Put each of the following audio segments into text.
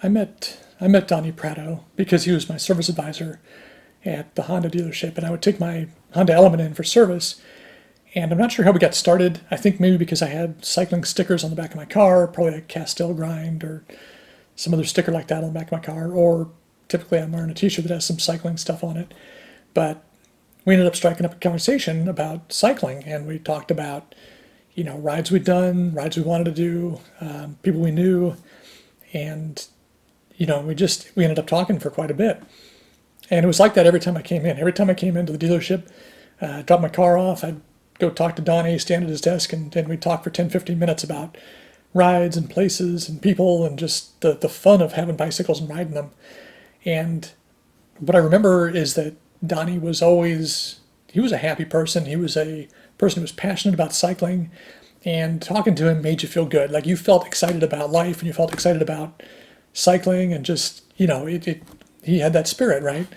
I met Donnie Prado because he was my service advisor at the Honda dealership, and I would take my Honda Element in for service. And I'm not sure how we got started. I think maybe because I had cycling stickers on the back of my car, probably a Castile grind or some other sticker like that on the back of my car, or typically I'm wearing a T-shirt that has some cycling stuff on it. But we ended up striking up a conversation about cycling, and we talked about rides we'd done, rides we wanted to do, people we knew, and we ended up talking for quite a bit. And it was like that every time I came in. Every time I came into the dealership, dropped my car off, I'd go talk to Donnie, stand at his desk, and we'd talk for 10, 15 minutes about rides and places and people and just the fun of having bicycles and riding them. And what I remember is that Donnie he was a happy person. He was a person who was passionate about cycling, and talking to him made you feel good. Like you felt excited about life and you felt excited about cycling, and just, he had that spirit, right?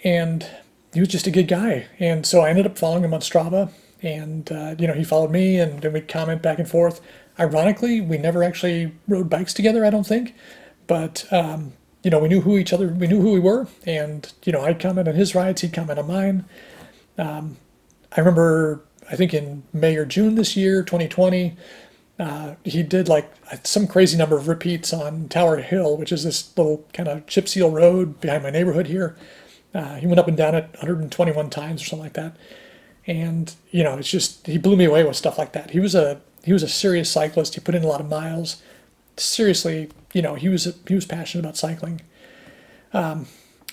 And he was just a good guy. And so I ended up following him on Strava, and, he followed me, and then we'd comment back and forth. Ironically, we never actually rode bikes together, I don't think. But, we knew we knew who we were. And, I'd comment on his rides, he'd comment on mine. I remember, I think in May or June this year, 2020, he did like some crazy number of repeats on Tower Hill, which is this little kind of chip seal road behind my neighborhood here. He went up and down it 121 times or something like that. And, it's just, he blew me away with stuff like that. He was a serious cyclist. He put in a lot of miles. Seriously, he was passionate about cycling.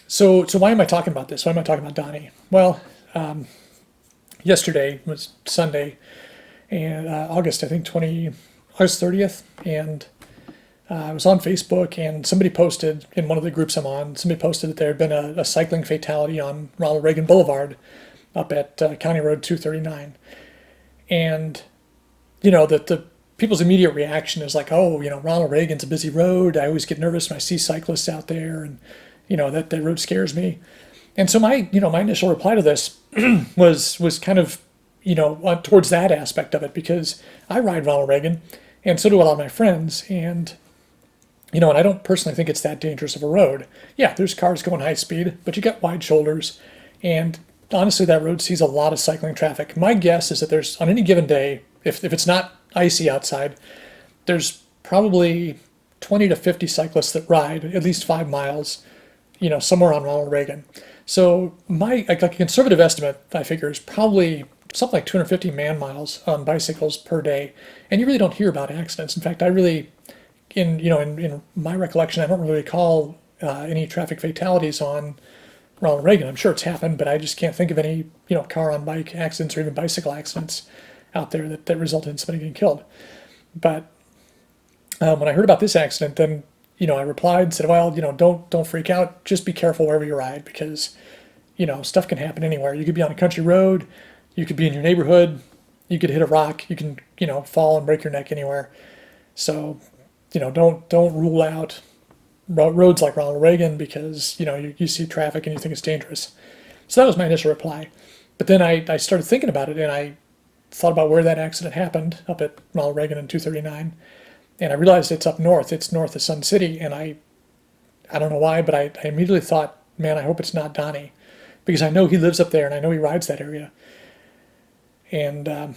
So why am I talking about this? Why am I talking about Donnie? Well, yesterday was Sunday, and August, I think August 30th, and I was on Facebook, and somebody posted in one of the groups I'm on. Somebody posted that there had been a cycling fatality on Ronald Reagan Boulevard, up at County Road 239, and the people's immediate reaction is like, oh, Ronald Reagan's a busy road. I always get nervous when I see cyclists out there, and that road scares me. And so my initial reply to this was kind of towards that aspect of it, because I ride Ronald Reagan, and so do a lot of my friends, and and I don't personally think it's that dangerous of a road. Yeah, there's cars going high speed, but you got wide shoulders, and honestly, that road sees a lot of cycling traffic. My guess is that there's, on any given day, if it's not icy outside, there's probably 20 to 50 cyclists that ride at least 5 miles, somewhere on Ronald Reagan. So like a conservative estimate, I figure, is probably something like 250 man miles on bicycles per day. And you really don't hear about accidents. In fact, I really, in my recollection, I don't really recall any traffic fatalities on Ronald Reagan. I'm sure it's happened, but I just can't think of any, car on bike accidents or even bicycle accidents out there that resulted in somebody getting killed. But when I heard about this accident, then I replied, said, well, don't freak out. Just be careful wherever you ride, because stuff can happen anywhere. You could be on a country road, you could be in your neighborhood, you could hit a rock, you can fall and break your neck anywhere. So don't rule out roads like Ronald Reagan because you see traffic and you think it's dangerous. So that was my initial reply. But then I started thinking about it, and I thought about where that accident happened, up at Ronald Reagan in 239. And I realized it's up north. It's north of Sun City. And I don't know why, but I immediately thought, man, I hope it's not Donnie, because I know he lives up there and I know he rides that area. And,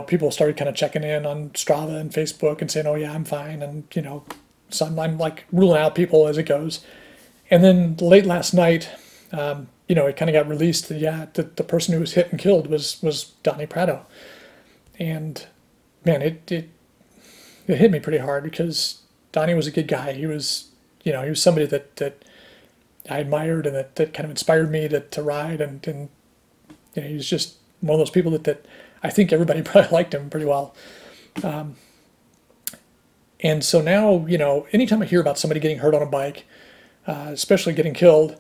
people started kind of checking in on Strava and Facebook and saying, oh, yeah, I'm fine. And, so I'm like ruling out people as it goes. And then late last night, it kind of got released that, the person who was hit and killed was Donnie Prado. And, man, it hit me pretty hard, because Donnie was a good guy. He was, he was somebody that I admired, and that kind of inspired me to ride. And he was just one of those people that I think everybody probably liked him pretty well. And so now, anytime I hear about somebody getting hurt on a bike, especially getting killed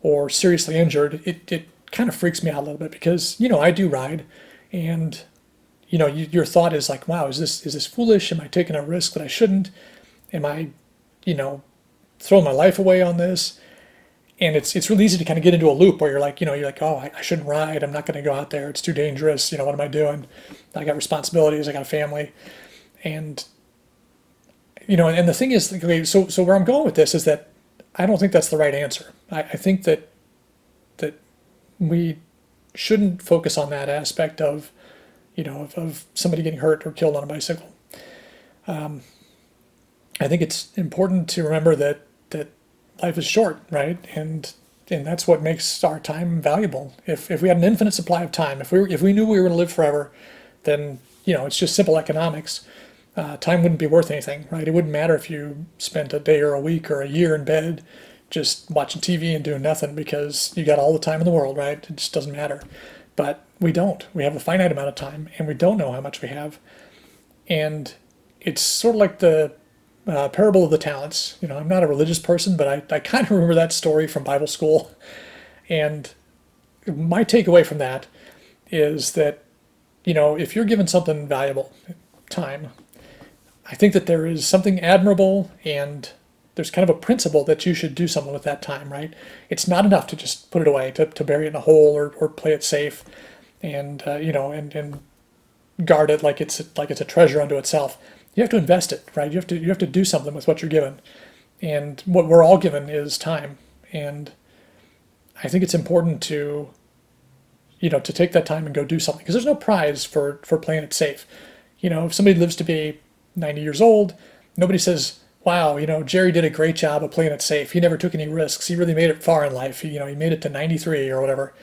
or seriously injured, it kind of freaks me out a little bit, because, I do ride, and your thought is like, wow, is this foolish? Am I taking a risk that I shouldn't? Am I, throwing my life away on this? And it's really easy to kind of get into a loop where you're like, oh, I shouldn't ride. I'm not going to go out there. It's too dangerous. What am I doing? I got responsibilities. I got a family. And And the thing is, okay, so where I'm going with this is that I don't think that's the right answer. I think that we shouldn't focus on that aspect of, of somebody getting hurt or killed on a bicycle. I think it's important to remember that life is short, right? And that's what makes our time valuable. If we had an infinite supply of time, if we knew we were going to live forever, then it's just simple economics. Time wouldn't be worth anything, right? It wouldn't matter if you spent a day or a week or a year in bed just watching TV and doing nothing because you got all the time in the world, right? It just doesn't matter. But we don't. We have a finite amount of time, and we don't know how much we have. And it's sort of like the parable of the talents. I'm not a religious person, but I kind of remember that story from Bible school. And my takeaway from that is that, if you're given something valuable, time, I think that there is something admirable, and there's kind of a principle that you should do something with that time, right? It's not enough to just put it away, to bury it in a hole or play it safe and, and guard it like it's a treasure unto itself. You have to invest it, right? You have to do something with what you're given. And what we're all given is time. And I think it's important to, to take that time and go do something, because there's no prize for playing it safe. If somebody lives to be 90 years old, nobody says, wow, Jerry did a great job of playing it safe. He never took any risks. He really made it far in life. He made it to 93 or whatever.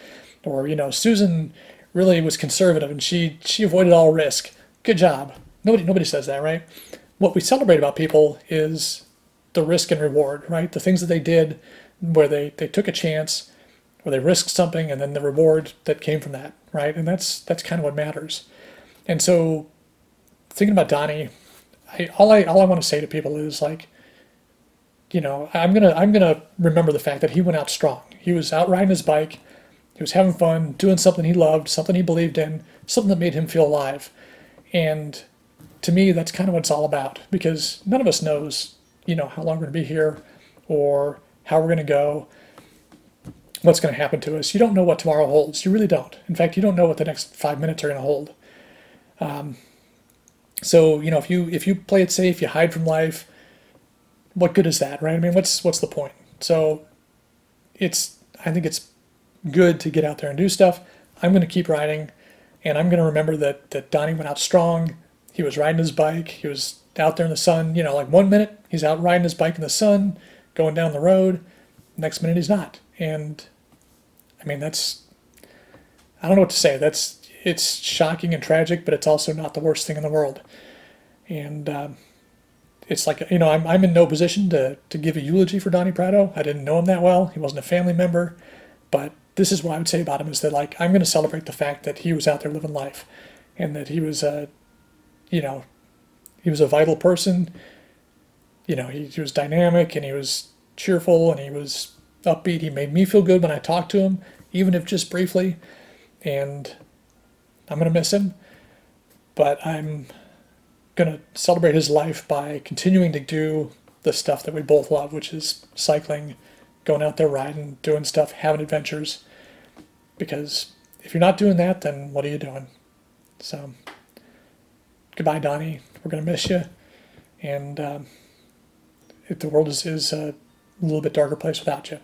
Or, Susan really was conservative and she avoided all risk. Good job. Nobody says that, right? What we celebrate about people is the risk and reward, right? The things that they did where they took a chance, where they risked something, and then the reward that came from that, right? And that's kind of what matters. And so thinking about Donnie, all I want to say to people is like, I'm gonna remember the fact that he went out strong. He was out riding his bike, he was having fun, doing something he loved, something he believed in, something that made him feel alive. And to me, that's kind of what it's all about, because none of us knows, how long we're gonna be here, or how we're gonna go, what's gonna happen to us. You don't know what tomorrow holds. You really don't. In fact, you don't know what the next 5 minutes are gonna hold. So if you play it safe, you hide from life. What good is that, right? I mean, what's the point? So I think it's good to get out there and do stuff. I'm going to keep riding, and I'm going to remember that Donnie went out strong. He was riding his bike. He was out there in the sun. Like 1 minute he's out riding his bike in the sun, going down the road. Next minute he's not. And I mean, I don't know what to say. It's shocking and tragic, but it's also not the worst thing in the world. And it's like, I'm in no position to give a eulogy for Donnie Prado. I didn't know him that well. He wasn't a family member. But this is what I would say about him, is that, like, I'm going to celebrate the fact that he was out there living life, and that he was he was a vital person. He was dynamic, and he was cheerful, and he was upbeat. He made me feel good when I talked to him, even if just briefly. And I'm going to miss him, but I'm going to celebrate his life by continuing to do the stuff that we both love, which is cycling, going out there riding, doing stuff, having adventures. Because if you're not doing that, then what are you doing? So, goodbye, Donnie. We're going to miss you. And the world is a little bit darker place without you.